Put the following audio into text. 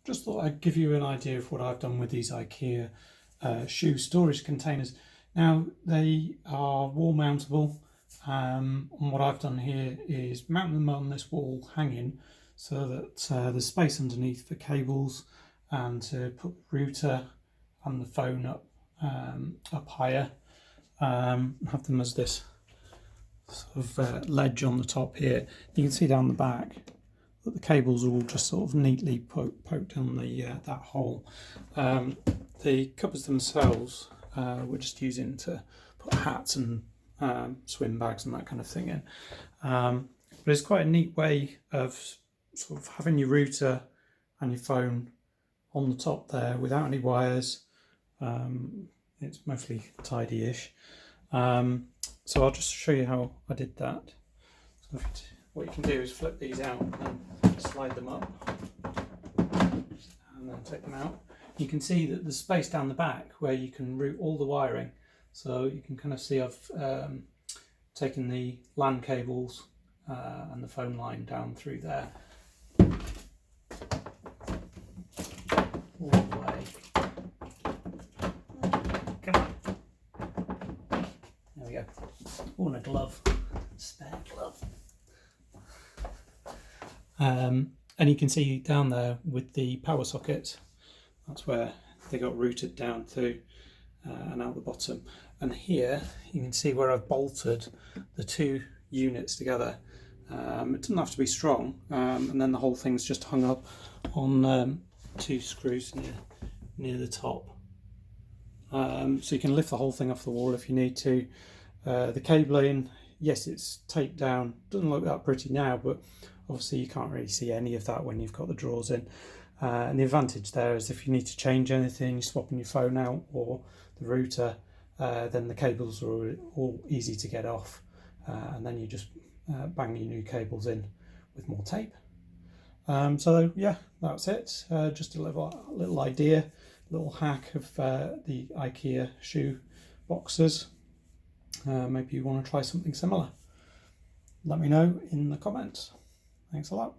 just thought I'd give you an idea of what I've done with these IKEA shoe storage containers. Now they are wall mountable, and what I've done here is mount them on this wall hanging so that there's space underneath for cables, and to put the router and the phone up higher. Have them as this sort of ledge on the top here. You can see down the back that the cables are all just sort of neatly poked down the that hole. The cupboards themselves we're just using to put hats and swim bags and that kind of thing in. But it's quite a neat way of sort of having your router and your phone on the top there without any wires. It's mostly tidy-ish. So I'll just show you how I did that. So what you can do is flip these out and slide them up and then take them out. You can see that there's space down the back where you can route all the wiring. So you can kind of see I've taken the LAN cables and the phone line down through there. All the way. Come on. There we go. Oh, and a glove. Spare glove. And you can see down there with the power socket, that's where they got routed down to and out the bottom. And here you can see where I've bolted the two units together. It doesn't have to be strong, and then the whole thing's just hung up on two screws near the top. So you can lift the whole thing off the wall if you need to. The cabling, yes, it's taped down, doesn't look that pretty now, but obviously you can't really see any of that when you've got the drawers in. And the advantage there is if you need to change anything, you're swapping your phone out or the router, then the cables are all easy to get off, and then you just bang your new cables in with more tape. So yeah, that's it. Just a little idea, little hack of the IKEA shoe boxes. Maybe you want to try something similar. Let me know in the comments. Thanks a lot.